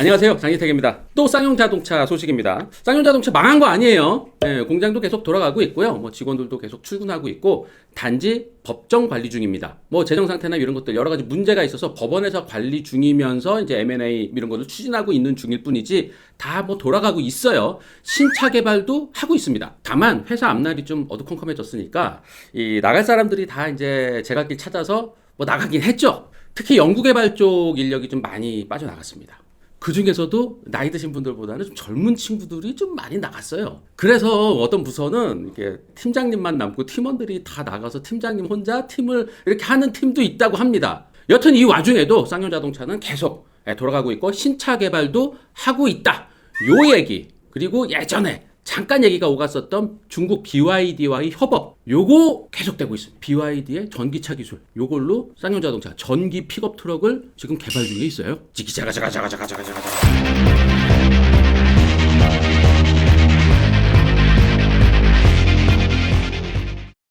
안녕하세요, 장희택입니다. 또 쌍용자동차 소식입니다. 쌍용자동차 망한 거 아니에요. 공장도 계속 돌아가고 있고요. 직원들도 계속 출근하고 있고, 단지 법정 관리 중입니다. 재정 상태나 이런 것들 여러 가지 문제가 있어서 법원에서 관리 중이면서 이제 M&A 이런 것을 추진하고 있는 중일 뿐이지 다 돌아가고 있어요. 신차 개발도 하고 있습니다. 다만 회사 앞날이 좀 어두컴컴해졌으니까 이 나갈 사람들이 다 이제 제갈길 찾아서 나가긴 했죠. 특히 연구개발 쪽 인력이 좀 많이 빠져나갔습니다. 그 중에서도 나이 드신 분들보다는 좀 젊은 친구들이 좀 많이 나갔어요. 그래서 어떤 부서는 이렇게 팀장님만 남고 팀원들이 다 나가서 팀장님 혼자 팀을 이렇게 하는 팀도 있다고 합니다. 여튼 이 와중에도 쌍용자동차는 계속 돌아가고 있고 신차 개발도 하고 있다. 요 얘기, 그리고 예전에 잠깐 얘기가 오갔었던 중국 BYD와의 협업, 요거 계속되고 있습니다. BYD의 전기차 기술, 요걸로 쌍용자동차 전기 픽업 트럭을 지금 개발 중에 있어요. 지기자가자가자가자가자가자가.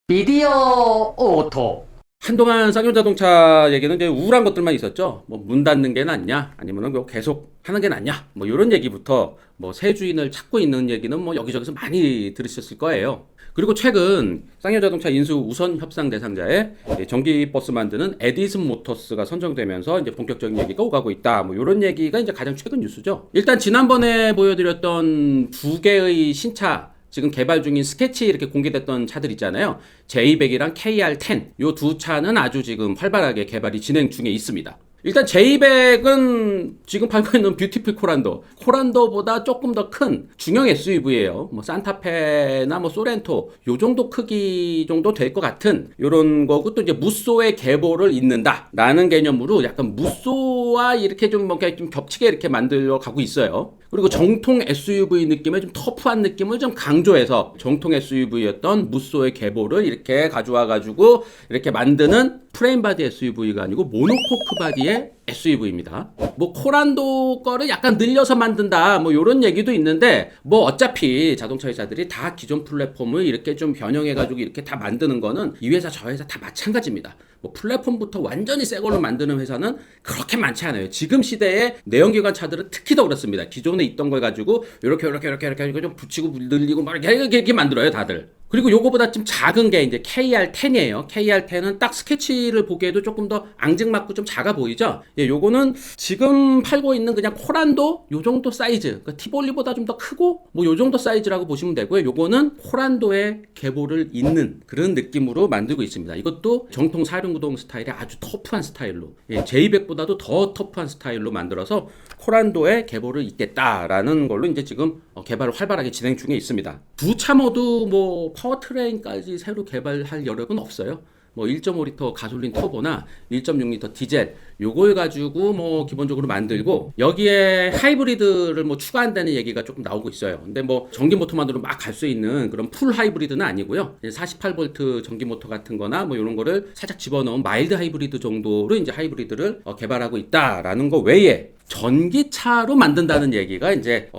미디어 오토. 한동안 쌍용자동차 얘기는 이제 우울한 것들만 있었죠. 문 닫는 게 낫냐, 아니면 계속 하는 게 낫냐, 이런 얘기부터 새 주인을 찾고 있는 얘기는 여기저기서 많이 들으셨을 거예요. 그리고 최근 쌍용자동차 인수 우선 협상 대상자에 전기버스 만드는 에디슨 모터스가 선정되면서 이제 본격적인 얘기가 오가고 있다. 이런 얘기가 이제 가장 최근 뉴스죠. 일단 지난번에 보여드렸던 두 개의 신차 지금 개발 중인 스케치 이렇게 공개됐던 차들 있잖아요. J200이랑 KR10. 요 두 차는 아주 지금 활발하게 개발이 진행 중에 있습니다. 일단 J200은 지금 팔고 있는 뷰티풀 코란도보다 조금 더 큰 중형 SUV예요. 산타페나 소렌토 요 정도 크기 정도 될 것 같은 요런 거고, 또 이제 무쏘의 계보를 잇는다 라는 개념으로 약간 무쏘와 이렇게 좀 겹치게 이렇게 만들어 가고 있어요. 그리고 정통 SUV 느낌의 좀 터프한 느낌을 좀 강조해서 정통 SUV였던 무쏘의 계보를 이렇게 가져와 가지고 이렇게 만드는 프레임 바디 SUV가 아니고 모노코크 바디의 SUV입니다. 코란도 거를 약간 늘려서 만든다 요런 얘기도 있는데, 어차피 자동차 회사들이 다 기존 플랫폼을 이렇게 좀 변형해 가지고 이렇게 다 만드는 거는 이 회사 저 회사 다 마찬가지입니다. 플랫폼부터 완전히 새 걸로 만드는 회사는 그렇게 많지 않아요. 지금 시대에 내연기관 차들은 특히 더 그렇습니다. 기존에 있던 걸 가지고 이렇게 좀 붙이고 늘리고 이렇게 만들어요, 다들. 그리고 요거보다 좀 작은 게 이제 KR10이에요. KR10은 딱 스케치를 보기에도 조금 더 앙증맞고 좀 작아 보이죠? 요거는 지금 팔고 있는 그냥 코란도 요 정도 사이즈, 그러니까 티볼리보다 좀 더 크고 요 정도 사이즈라고 보시면 되고요. 요거는 코란도의 계보를 잇는 그런 느낌으로 만들고 있습니다. 이것도 정통 사륜구동 스타일의 아주 터프한 스타일로, J200보다도 더 터프한 스타일로 만들어서 코란도의 계보를 잇겠다라는 걸로 이제 지금 개발을 활발하게 진행 중에 있습니다. 두 차 모두 파워트레인까지 새로 개발할 여력은 없어요. 1.5리터 가솔린 터보나 1.6리터 디젤 요걸 가지고 기본적으로 만들고, 여기에 하이브리드를 추가한다는 얘기가 조금 나오고 있어요. 근데 전기 모터만으로 막 갈 수 있는 그런 풀 하이브리드는 아니고요. 48V 전기 모터 같은 거나 요런 거를 살짝 집어넣은 마일드 하이브리드 정도로 이제 하이브리드를 개발하고 있다라는 거 외에 전기차로 만든다는 얘기가 이제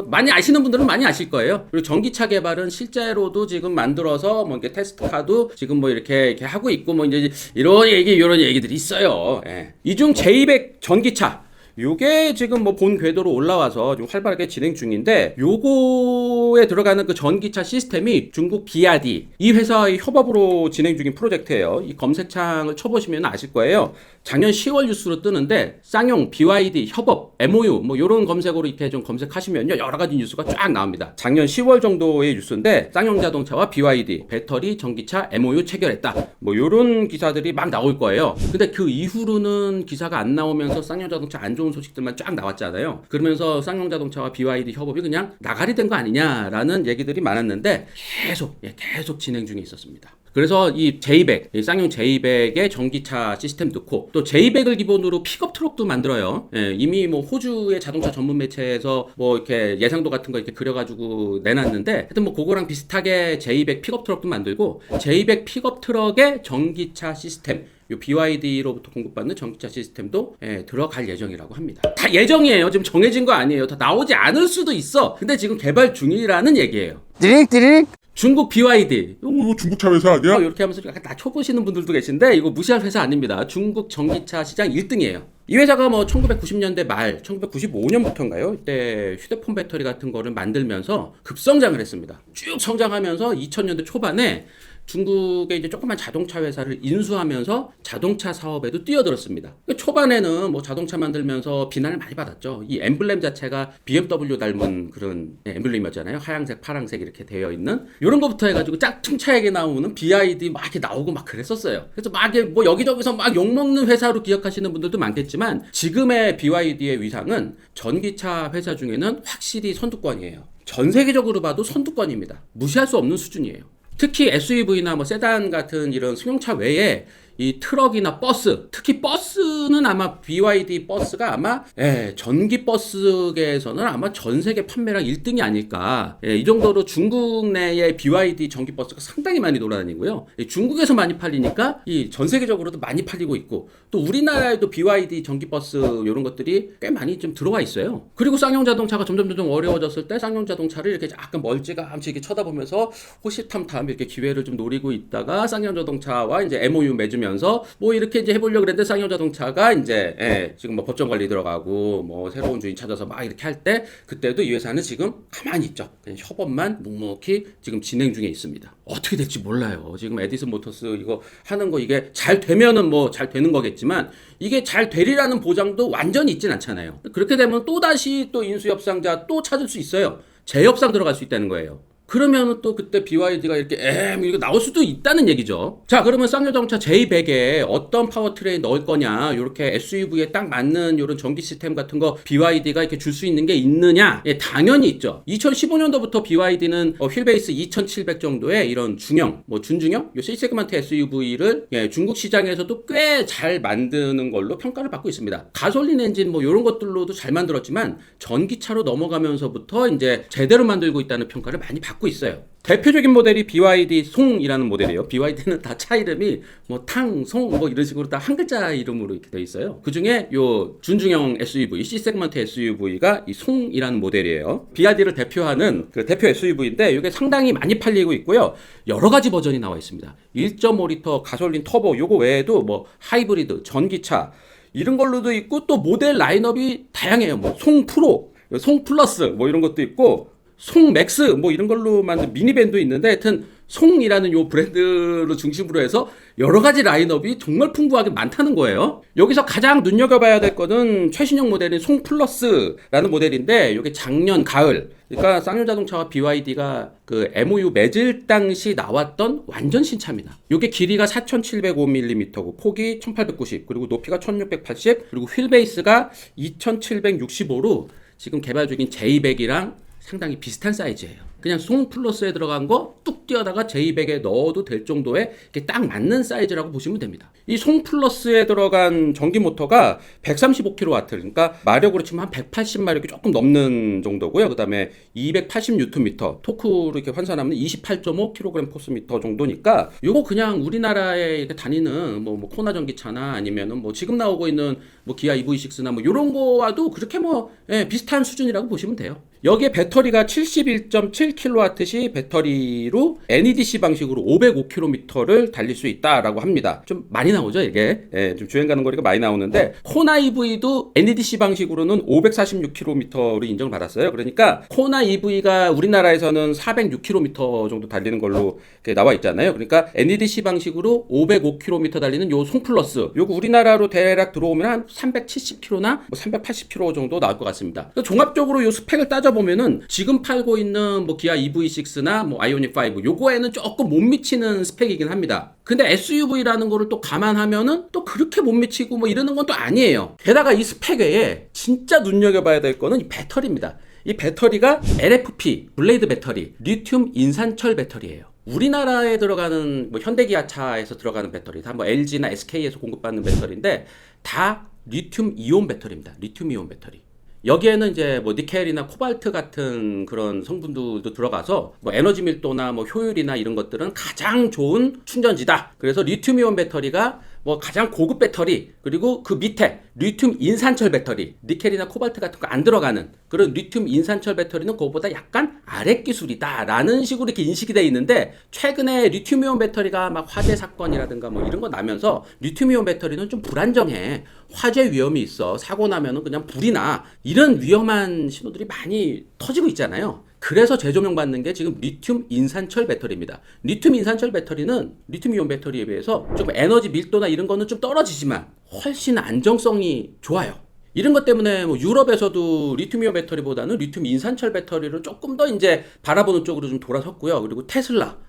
많이 아시는 분들은 많이 아실 거예요. 그리고 전기차 개발은 실제로도 지금 만들어서 이렇게 테스트카도 지금 이렇게 하고 있고 이제 이런 얘기들이 있어요. 이중 J200 전기차, 요게 지금 본 궤도로 올라와서 좀 활발하게 진행 중인데, 요거에 들어가는 그 전기차 시스템이 중국 비아디 이 회사의 협업으로 진행 중인 프로젝트예요. 이 검색창을 쳐보시면 아실 거예요. 작년 10월 뉴스로 뜨는데 쌍용 BYD 협업 MOU 요런 검색어로 이렇게 좀 검색하시면요, 여러 가지 뉴스가 쫙 나옵니다. 작년 10월 정도의 뉴스인데 쌍용자동차와 BYD 배터리 전기차 MOU 체결했다 요런 기사들이 막 나올 거예요. 근데 그 이후로는 기사가 안 나오면서 쌍용자동차 안 좋은 소식들만 쫙 나왔잖아요. 그러면서 쌍용자동차와 BYD 협업이 그냥 나가리 된 거 아니냐라는 얘기들이 많았는데 계속 진행 중에 있었습니다. 그래서 이 J200, 이 쌍용 J200의 전기차 시스템 넣고, 또 J200을 기본으로 픽업 트럭도 만들어요. 이미 호주의 자동차 전문 매체에서 이렇게 예상도 같은 거 이렇게 그려가지고 내놨는데, 하여튼 그거랑 비슷하게 J200 픽업 트럭도 만들고, J200 픽업 트럭의 전기차 시스템, 요 BYD로부터 공급받는 전기차 시스템도 들어갈 예정이라고 합니다. 다 예정이에요. 지금 정해진 거 아니에요. 다 나오지 않을 수도 있어. 근데 지금 개발 중이라는 얘기예요. 디릭 중국 BYD. 이거 중국차 회사 아니야? 이렇게 하면서 약간 나 쳐보시는 분들도 계신데 이거 무시할 회사 아닙니다. 중국 전기차 시장 1등이에요. 이 회사가 뭐 1990년대 말, 1995년부터인가요? 이때 휴대폰 배터리 같은 거를 만들면서 급성장을 했습니다. 쭉 성장하면서 2000년대 초반에 중국의 이제 조그만 자동차 회사를 인수하면서 자동차 사업에도 뛰어들었습니다. 초반에는 뭐 자동차 만들면서 비난을 많이 받았죠. 이 엠블렘 자체가 BMW 닮은 그런 엠블렘이었잖아요. 하얀색, 파란색 이렇게 되어 있는 이런 거부터 해가지고 짝퉁차에게 나오는 BYD 막 이렇게 나오고 막 그랬었어요. 그래서 막 뭐 여기저기서 막 욕먹는 회사로 기억하시는 분들도 많겠지만 지금의 BYD의 위상은 전기차 회사 중에는 확실히 선두권이에요. 전 세계적으로 봐도 선두권입니다. 무시할 수 없는 수준이에요. 특히 SUV나 뭐 세단 같은 이런 승용차 외에 이 트럭이나 버스, 특히 버스는 아마 BYD 버스가 아마 전기 버스계에서는 아마 전 세계 판매량 1등이 아닐까. 이 정도로 중국 내의 BYD 전기 버스가 상당히 많이 돌아다니고요. 중국에서 많이 팔리니까 이 전 세계적으로도 많이 팔리고 있고 또 우리나라에도 BYD 전기 버스 이런 것들이 꽤 많이 좀 들어와 있어요. 그리고 쌍용 자동차가 점점 어려워졌을 때 쌍용 자동차를 이렇게 약간 멀찌감치 이렇게 쳐다보면서 호시탐탐 이렇게 기회를 좀 노리고 있다가 쌍용 자동차와 이제 MOU 맺으면 뭐 이렇게 이제 해보려고 그랬는데 쌍용 자동차가 이제 지금 뭐 법정 관리 들어가고 뭐 새로운 주인 찾아서 막 이렇게 할 때 그때도 이 회사는 지금 가만히 있죠. 그냥 협업만 묵묵히 지금 진행 중에 있습니다. 어떻게 될지 몰라요. 지금 에디슨 모터스 이거 하는 거 이게 잘 되면은 뭐 잘 되는 거겠지만 이게 잘 되리라는 보장도 완전히 있진 않잖아요. 그렇게 되면 또 다시 또 인수협상자 또 찾을 수 있어요. 재협상 들어갈 수 있다는 거예요. 그러면 또 그때 BYD가 이렇게 이거 나올 수도 있다는 얘기죠. 자, 그러면 쌍용자동차 J100에 어떤 파워트레인 넣을 거냐, 이렇게 SUV에 딱 맞는 이런 전기 시스템 같은 거 BYD가 이렇게 줄 수 있는 게 있느냐? 당연히 있죠. 2015년도부터 BYD는 휠베이스 2,700 정도의 이런 중형, 뭐 준중형, 요 C세그먼트 SUV를 중국 시장에서도 꽤 잘 만드는 걸로 평가를 받고 있습니다. 가솔린 엔진 뭐 이런 것들로도 잘 만들었지만 전기차로 넘어가면서부터 이제 제대로 만들고 있다는 평가를 많이 받고 있어요. 대표적인 모델이 BYD 송이라는 모델이에요. BYD는 다 차 이름이 뭐 탕, 송 뭐 이런 식으로 다 한 글자 이름으로 이렇게 되어 있어요. 그 중에 요 준중형 SUV, C세그먼트 SUV가 이 송이라는 모델이에요. BYD를 대표하는 그 대표 SUV인데 이게 상당히 많이 팔리고 있고요. 여러 가지 버전이 나와 있습니다. 1.5리터 가솔린 터보 요거 외에도 뭐 하이브리드, 전기차 이런 걸로도 있고 또 모델 라인업이 다양해요. 뭐 송 프로, 송 플러스 뭐 이런 것도 있고 송 맥스 뭐 이런 걸로 만든 미니밴도 있는데 하여튼 송이라는 요 브랜드를 중심으로 해서 여러 가지 라인업이 정말 풍부하게 많다는 거예요. 여기서 가장 눈여겨봐야 될 거는 최신형 모델인 송 플러스라는 모델인데 이게 작년 가을 그러니까 쌍용 자동차와 BYD가 그 MOU 맺을 당시 나왔던 완전 신차입니다. 이게 길이가 4,705mm고 폭이 1,890 그리고 높이가 1,680 그리고 휠베이스가 2,765로 지금 개발 중인 J100이랑 상당히 비슷한 사이즈예요. 그냥 송 플러스에 들어간 거 뚝 띄어다가 J100에 넣어도 될 정도의 딱 맞는 사이즈라고 보시면 됩니다. 이 송 플러스에 들어간 전기 모터가 135kW, 그러니까 마력으로 치면 한 180마력이 조금 넘는 정도고요. 그 다음에 280Nm, 토크로 이렇게 환산하면 28.5kg 포스미터 정도니까 이거 그냥 우리나라에 이렇게 다니는 뭐 코나 전기차나 아니면은 뭐 지금 나오고 있는 뭐 기아 EV6나 뭐 이런 거와도 그렇게 뭐 비슷한 수준이라고 보시면 돼요. 여기에 배터리가 71.7kWh 배터리로 NEDC 방식으로 505km를 달릴 수 있다라고 합니다. 좀 많이 나오죠, 이게. 좀 주행 가는 거리가 많이 나오는데 코나 EV도 NEDC 방식으로는 546km로 인정을 받았어요. 그러니까 코나 EV가 우리나라에서는 406km 정도 달리는 걸로 나와 있잖아요. 그러니까 NEDC 방식으로 505km 달리는 요 송플러스 요거 우리나라로 대략 들어오면 한 370km나 뭐 380km 정도 나올 것 같습니다. 종합적으로 요 스펙을 따져보면은 지금 팔고 있는 뭐 기아 EV6나 뭐 아이오닉5 요거에는 조금 못 미치는 스펙이긴 합니다. 근데 SUV라는 거를 또 감안하면은 또 그렇게 못 미치고 뭐 이러는 건 또 아니에요. 게다가 이 스펙 외에 진짜 눈여겨봐야 될 거는 이 배터리입니다. 이 배터리가 LFP 블레이드 배터리, 리튬 인산철 배터리예요. 우리나라에 들어가는 뭐 현대기아차에서 들어가는 배터리, 다 뭐 LG나 SK에서 공급받는 배터리인데 다 리튬 이온 배터리입니다. 리튬 이온 배터리. 여기에는 이제 뭐 니켈이나 코발트 같은 그런 성분들도 들어가서 뭐 에너지 밀도나 뭐 효율이나 이런 것들은 가장 좋은 충전지다. 그래서 리튬이온 배터리가 뭐 가장 고급 배터리, 그리고 그 밑에 리튬 인산철 배터리, 니켈이나 코발트 같은 거 안 들어가는 그런 리튬 인산철 배터리는 그거보다 약간 아래 기술이다라는 식으로 이렇게 인식이 돼 있는데, 최근에 리튬이온 배터리가 막 화재 사건이라든가 뭐 이런 거 나면서 리튬이온 배터리는 좀 불안정해, 화재 위험이 있어, 사고 나면은 그냥 불이 나, 이런 위험한 신호들이 많이 터지고 있잖아요. 그래서 재조명 받는 게 지금 리튬 인산철 배터리입니다. 리튬 인산철 배터리는 리튬이온 배터리에 비해서 좀 에너지 밀도나 이런 거는 좀 떨어지지만 훨씬 안정성이 좋아요. 이런 것 때문에 뭐 유럽에서도 리튬이온 배터리보다는 리튬 인산철 배터리를 조금 더 이제 바라보는 쪽으로 좀 돌아섰고요. 그리고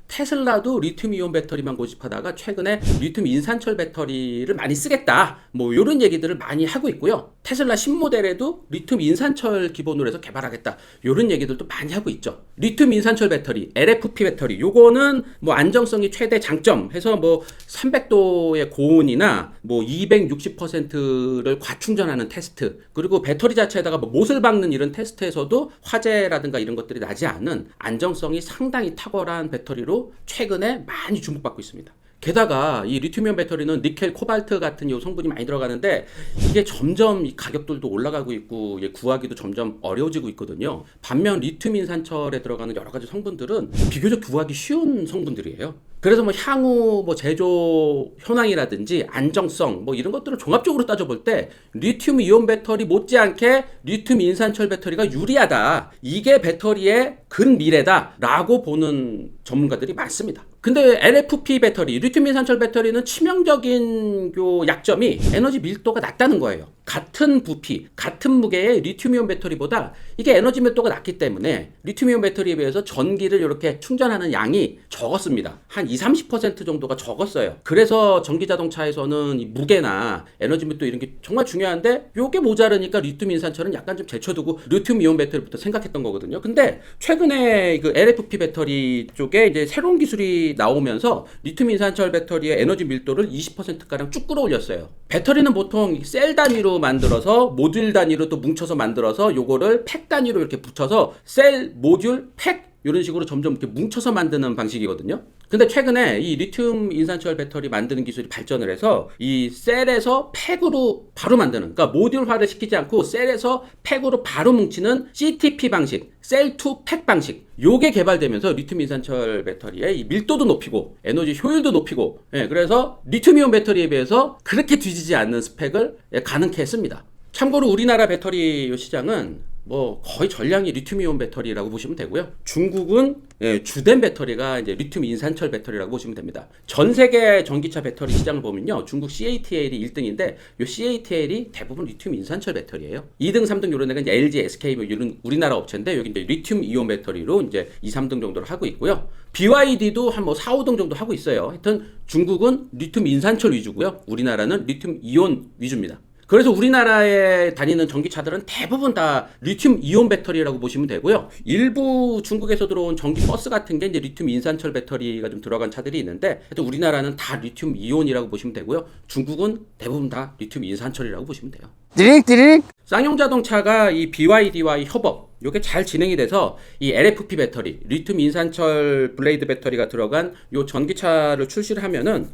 테슬라도 리튬이온 배터리만 고집하다가 최근에 리튬 인산철 배터리를 많이 쓰겠다, 뭐 이런 얘기들을 많이 하고 있고요. 테슬라 신모델에도 리튬 인산철 기본으로 해서 개발하겠다, 이런 얘기들도 많이 하고 있죠. 리튬 인산철 배터리, LFP 배터리, 요거는 뭐 안정성이 최대 장점 해서 뭐 300도의 고온이나 뭐 260%를 과충전하는 테스트, 그리고 배터리 자체에다가 뭐 못을 박는 이런 테스트에서도 화재라든가 이런 것들이 나지 않는 안정성이 상당히 탁월한 배터리로 최근에 많이 주목받고 있습니다. 게다가 이 리튬이온 배터리는 니켈, 코발트 같은 요 성분이 많이 들어가는데, 이게 점점 이 가격들도 올라가고 있고 구하기도 점점 어려워지고 있거든요. 반면 리튬 인산철에 들어가는 여러 가지 성분들은 비교적 구하기 쉬운 성분들이에요. 그래서 뭐 향후 뭐 제조 현황이라든지 안정성 뭐 이런 것들을 종합적으로 따져볼 때 리튬 이온 배터리 못지않게 리튬 인산철 배터리가 유리하다, 이게 배터리의 근미래다라고 보는 전문가들이 많습니다. 근데 LFP 배터리, 리튬 인산철 배터리는 치명적인 약점이 에너지 밀도가 낮다는 거예요. 같은 부피, 같은 무게의 리튬이온 배터리보다 이게 에너지 밀도가 낮기 때문에 리튬이온 배터리에 비해서 전기를 이렇게 충전하는 양이 적었습니다. 한 20-30% 정도가 적었어요. 그래서 전기 자동차에서는 이 무게나 에너지 밀도 이런 게 정말 중요한데, 요게 모자르니까 리튬 인산철은 약간 좀 제쳐두고 리튬 이온 배터리부터 생각했던 거거든요. 근데 최근에 그 LFP 배터리 쪽에 이제 새로운 기술이 나오면서 리튬 인산철 배터리의 에너지 밀도를 20%가량 쭉 끌어올렸어요. 배터리는 보통 셀 단위로 만들어서 모듈 단위로 또 뭉쳐서 만들어서 요거를 팩 단위로 이렇게 붙여서 셀, 모듈, 팩 이런 식으로 점점 이렇게 뭉쳐서 만드는 방식이거든요. 근데 최근에 이 리튬 인산철 배터리 만드는 기술이 발전을 해서 이 셀에서 팩으로 바로 만드는, 그러니까 모듈화를 시키지 않고 셀에서 팩으로 바로 뭉치는 CTP 방식, 셀 투 팩 방식, 요게 개발되면서 리튬 인산철 배터리의 이 밀도도 높이고 에너지 효율도 높이고, 그래서 리튬이온 배터리에 비해서 그렇게 뒤지지 않는 스펙을 가능케 했습니다. 참고로 우리나라 배터리 시장은 뭐 거의 전량이 리튬이온 배터리라고 보시면 되고요. 중국은 주된 배터리가 이제 리튬 인산철 배터리라고 보시면 됩니다. 전 세계 전기차 배터리 시장을 보면요, 중국 CATL이 1등인데 이 CATL이 대부분 리튬 인산철 배터리예요. 2등, 3등 이런 데가 이제 LG, SK 뭐 이런 우리나라 업체인데, 여기 이제 리튬 이온 배터리로 이제 2, 3등 정도를 하고 있고요. BYD도 한 뭐 4, 5등 정도 하고 있어요. 하여튼 중국은 리튬 인산철 위주고요. 우리나라는 리튬 이온 위주입니다. 그래서 우리나라에 다니는 전기차들은 대부분 다 리튬 이온 배터리라고 보시면 되고요. 일부 중국에서 들어온 전기 버스 같은 게 이제 리튬 인산철 배터리가 좀 들어간 차들이 있는데, 하여튼 우리나라는 다 리튬 이온이라고 보시면 되고요. 중국은 대부분 다 리튬 인산철이라고 보시면 돼요. 띠릭띠릭. 쌍용 자동차가 이 BYD와의 협업, 요게 잘 진행이 돼서 이 LFP 배터리, 리튬 인산철 블레이드 배터리가 들어간 요 전기차를 출시를 하면은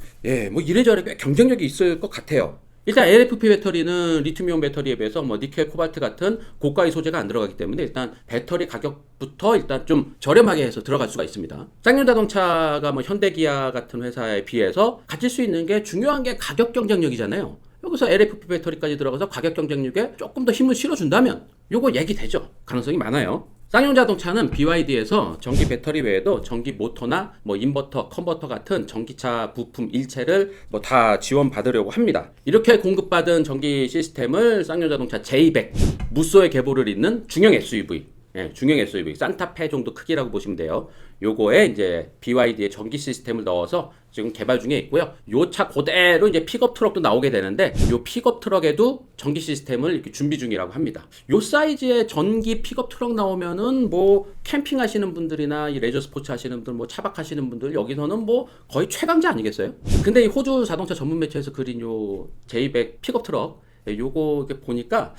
뭐 이래저래 꽤 경쟁력이 있을 것 같아요. 일단 LFP 배터리는 리튬이온 배터리에 비해서 뭐 니켈, 코발트 같은 고가의 소재가 안 들어가기 때문에 일단 배터리 가격부터 일단 좀 저렴하게 해서 들어갈 수가 있습니다. 쌍용 자동차가 뭐 현대, 기아 같은 회사에 비해서 가질 수 있는 게 중요한 게 가격 경쟁력이잖아요. 여기서 LFP 배터리까지 들어가서 가격 경쟁력에 조금 더 힘을 실어준다면 요거 얘기되죠. 가능성이 많아요. 쌍용 자동차는 BYD에서 전기 배터리 외에도 전기 모터나 뭐 인버터, 컨버터 같은 전기차 부품 일체를 뭐 다 지원받으려고 합니다. 이렇게 공급받은 전기 시스템을 쌍용 자동차 J100 무쏘의 계보를 잇는 중형 SUV, 중형 SUV 산타페 정도 크기라고 보시면 돼요. 요거에 이제 BYD의 전기 시스템을 넣어서 지금 개발 중에 있고요. 요 차 그대로 이제 픽업 트럭도 나오게 되는데, 요 픽업 트럭에도 전기 시스템을 이렇게 준비 중이라고 합니다. 요 사이즈의 전기 픽업 트럭 나오면은 뭐 캠핑 하시는 분들이나 이 레저 스포츠 하시는 분들, 뭐 차박 하시는 분들, 여기서는 뭐 거의 최강자 아니겠어요? 근데 이 호주 자동차 전문 매체에서 그린 요 J100 픽업 트럭, 요거 이렇게 보니까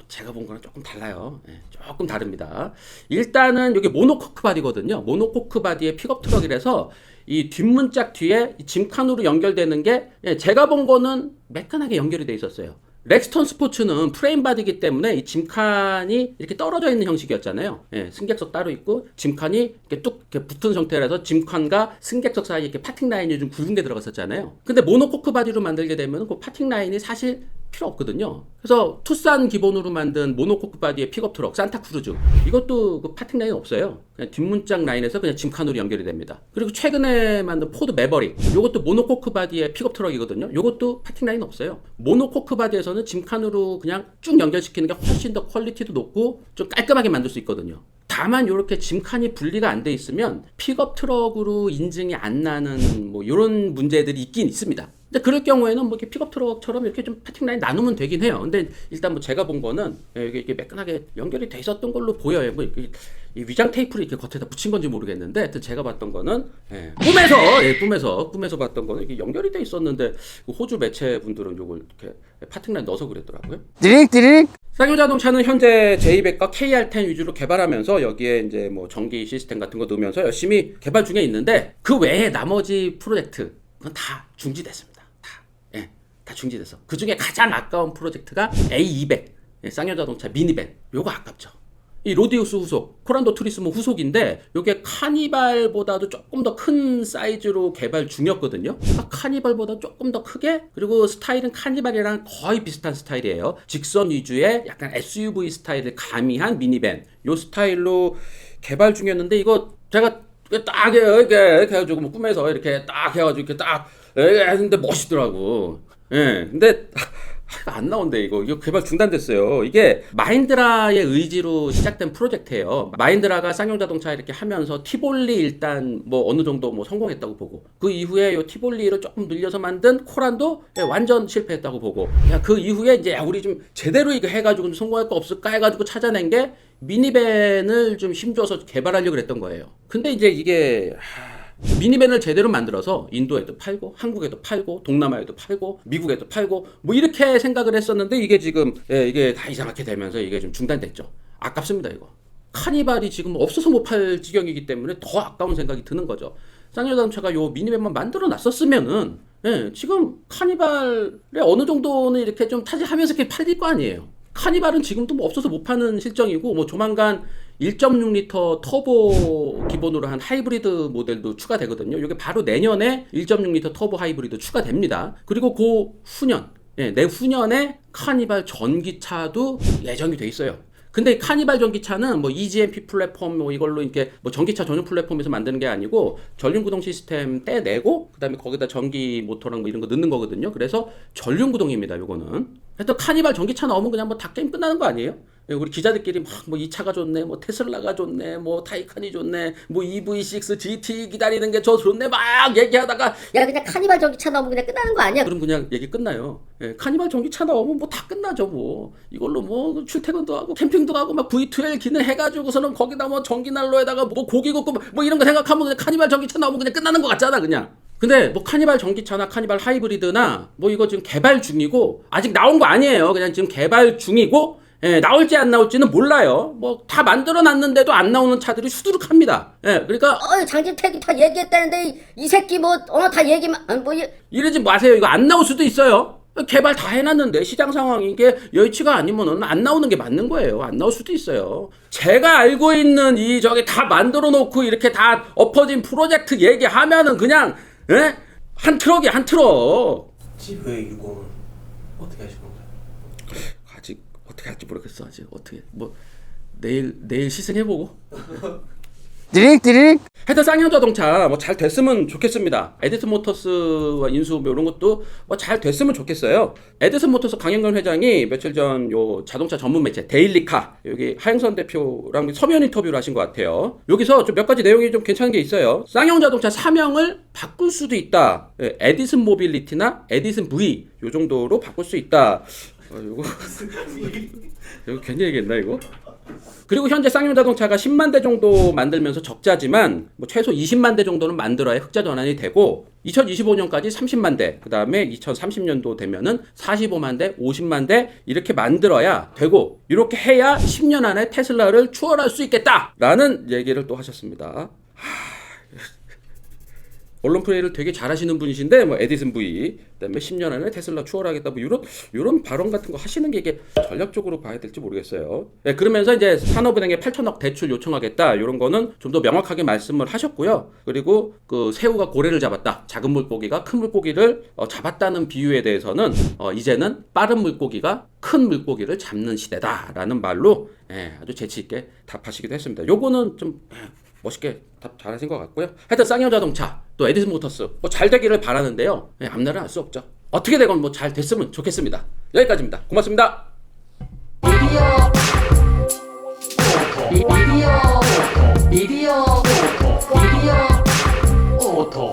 제가 본 거랑 조금 달라요. 조금 다릅니다. 일단은 여기 모노코크 바디거든요. 모노코크 바디의 픽업 트럭이라서 이 뒷문짝 뒤에 짐칸으로 연결되는 게 제가 본 거는 매끈하게 연결이 돼 있었어요. 렉스턴 스포츠는 프레임 바디이기 때문에 이 짐칸이 이렇게 떨어져 있는 형식이었잖아요. 승객석 따로 있고 짐칸이 이렇게 뚝 이렇게 붙은 상태라서 짐칸과 승객석 사이에 이렇게 파팅 라인이 좀 굵은 게 들어갔었잖아요. 근데 모노코크 바디로 만들게 되면 그 파팅 라인이 사실 필요 없거든요. 그래서 투싼 기본으로 만든 모노코크 바디의 픽업 트럭 산타크루즈 이것도 그 파팅 라인 없어요. 그냥 뒷문짝 라인에서 그냥 짐칸으로 연결이 됩니다. 그리고 최근에 만든 포드 매버릭 이것도 모노코크 바디의 픽업 트럭이거든요. 이것도 파팅 라인 없어요. 모노코크 바디에서는 짐칸으로 그냥 쭉 연결시키는 게 훨씬 더 퀄리티도 높고 좀 깔끔하게 만들 수 있거든요. 다만 이렇게 짐칸이 분리가 안 돼 있으면 픽업 트럭으로 인증이 안 나는 뭐 이런 문제들이 있긴 있습니다. 근데 그럴 경우에는 뭐 이렇게 픽업 트럭처럼 이렇게 좀 파팅 라인 나누면 되긴 해요. 근데 일단 뭐 제가 본 거는 이게 매끈하게 연결이 돼 있었던 걸로 보여요. 뭐 이 위장 테이프를 이렇게 겉에다 붙인 건지 모르겠는데, 하여튼 제가 봤던 거는 꿈에서 봤던 거는 이게 연결이 돼 있었는데 호주 매체 분들은 요걸 이렇게 파팅 라인 넣어서 그랬더라고요. 띠릭 쌍용자동차는 현재 J100과 KR10 위주로 개발하면서 여기에 이제 뭐 전기 시스템 같은 거 넣으면서 열심히 개발 중에 있는데 그 외에 나머지 프로젝트 그건 다 중지됐습니다. 다 중지됐어. 그 중에 가장 아까운 프로젝트가 A200 쌍용자동차 미니밴. 요거 아깝죠. 이 로디우스 후속, 코란도 투리스모 후속인데 요게 카니발보다도 조금 더 큰 사이즈로 개발 중이었거든요. 카니발보다 조금 더 크게, 그리고 스타일은 카니발이랑 거의 비슷한 스타일이에요. 직선 위주의 약간 SUV 스타일을 가미한 미니밴. 요 스타일로 개발 중이었는데 이거 제가 딱 이렇게 해가지고 뭐 꿈에서 이렇게 딱 해가지고 이렇게 딱 했는데 멋있더라고. 근데 안 나온대 이거 개발 중단됐어요. 이게 마힌드라의 의지로 시작된 프로젝트예요. 마힌드라가 쌍용자동차 이렇게 하면서 티볼리 일단 뭐 어느 정도 뭐 성공했다고 보고, 그 이후에 요 티볼리를 조금 늘려서 만든 코란도 완전 실패했다고 보고, 그 이후에 이제 우리 좀 제대로 이거 해가지고 좀 성공할 거 없을까 해가지고 찾아낸 게 미니밴을 좀 힘줘서 개발하려고 그랬던 거예요. 근데 이제 이게 미니밴을 제대로 만들어서 인도에도 팔고 한국에도 팔고 동남아에도 팔고 미국에도 팔고 뭐 이렇게 생각을 했었는데 이게 지금 이게 다 이상하게 되면서 이게 좀 중단됐죠. 아깝습니다. 이거 카니발이 지금 없어서 못 팔 지경이기 때문에 더 아까운 생각이 드는 거죠. 쌍용자동차가 요 미니밴만 만들어 놨었으면은 지금 카니발에 어느 정도는 이렇게 좀 타지하면서 이렇게 팔릴 거 아니에요. 카니발은 지금도 뭐 없어서 못 파는 실정이고, 뭐 조만간 1.6L 터보 기본으로 한 하이브리드 모델도 추가되거든요. 이게 바로 내년에 1.6L 터보 하이브리드 추가됩니다. 그리고 그 후년, 내후년에 카니발 전기차도 예정이 돼 있어요. 근데 카니발 전기차는 뭐 EGMP 플랫폼 뭐 이걸로 이렇게 뭐 전기차 전용 플랫폼에서 만드는 게 아니고 전륜 구동 시스템 떼내고 그다음에 거기다 전기 모터랑 뭐 이런 거 넣는 거거든요. 그래서 전륜 구동입니다. 요거는. 하여튼 카니발 전기차 나오면 그냥 뭐 다 게임 끝나는 거 아니에요? 우리 기자들끼리 막 뭐 이 차가 좋네, 뭐 테슬라가 좋네, 뭐 타이칸이 좋네, 뭐 EV6 GT 기다리는 게 저 좋네 막 얘기하다가 야 그냥 카니발 전기차 나오면 그냥 끝나는 거 아니야? 그럼 그냥 얘기 끝나요. 카니발 전기차 나오면 뭐 다 끝나죠. 뭐 이걸로 뭐 출퇴근도 하고 캠핑도 가고 막 V12 기능 해가지고서는 거기다 뭐 전기난로에다가 뭐 고기 굽고 뭐 이런 거 생각하면 그냥 카니발 전기차 나오면 그냥 끝나는 거 같잖아 그냥. 근데 뭐 카니발 전기차나 카니발 하이브리드나 뭐 이거 지금 개발 중이고 아직 나온 거 아니에요. 그냥 지금 개발 중이고 나올지 안 나올지는 몰라요. 뭐 다 만들어 놨는데도 안 나오는 차들이 수두룩합니다. 그러니까 장진택이 다 얘기했다는데 이 새끼 뭐 다 얘기만 뭐 이러지 마세요. 이거 안 나올 수도 있어요. 개발 다 해놨는데 시장 상황이 이게 여의치가 아니면은 안 나오는 게 맞는 거예요. 안 나올 수도 있어요. 제가 알고 있는 이 저기 다 만들어 놓고 이렇게 다 엎어진 프로젝트 얘기하면은 그냥 한 트럭이 한 트럭. 집회 유공은 어떻게 하시는 거예요? 아직 어떻게 할지 모르겠어. 아직 어떻게 뭐 내일 시승해보고. 띠릭 하여튼 쌍용자동차 뭐 잘 됐으면 좋겠습니다. 에디슨 모터스와 인수 뭐 이런 것도 뭐 잘 됐으면 좋겠어요. 에디슨 모터스 강영근 회장이 며칠 전 요 자동차 전문 매체 데일리카 여기 하영선 대표랑 서면 인터뷰를 하신 것 같아요. 여기서 좀 몇 가지 내용이 좀 괜찮은 게 있어요. 쌍용자동차 사명을 바꿀 수도 있다. 에디슨 모빌리티나 에디슨 V 요 정도로 바꿀 수 있다. 이거 괜히 얘기했나 이거? 그리고 현재 쌍용 자동차가 10만 대 정도 만들면서 적자지만 뭐 최소 20만 대 정도는 만들어야 흑자 전환이 되고 2025년까지 30만 대, 그 다음에 2030년도 되면은 45만 대, 50만 대 이렇게 만들어야 되고 이렇게 해야 10년 안에 테슬라를 추월할 수 있겠다라는 얘기를 또 하셨습니다. 언론 플레이를 되게 잘하시는 분이신데 뭐 에디슨 V 그다음에 10년 안에 테슬라 추월하겠다 뭐 이런 발언 같은 거 하시는 게 이게 전략적으로 봐야 될지 모르겠어요. 네, 그러면서 이제 산업은행에 8천억 대출 요청하겠다 이런 거는 좀 더 명확하게 말씀을 하셨고요. 그리고 그 새우가 고래를 잡았다, 작은 물고기가 큰 물고기를 잡았다는 비유에 대해서는 이제는 빠른 물고기가 큰 물고기를 잡는 시대다라는 말로 아주 재치 있게 답하시기도 했습니다. 요거는 좀 멋있게 답 잘하신 것 같고요. 하여튼 쌍용 자동차 또 에디슨 모터스 뭐 잘 되기를 바라는데요. 앞날은 알 수 없죠. 어떻게 되건 뭐 잘 됐으면 좋겠습니다. 여기까지입니다. 고맙습니다. 미디어 오토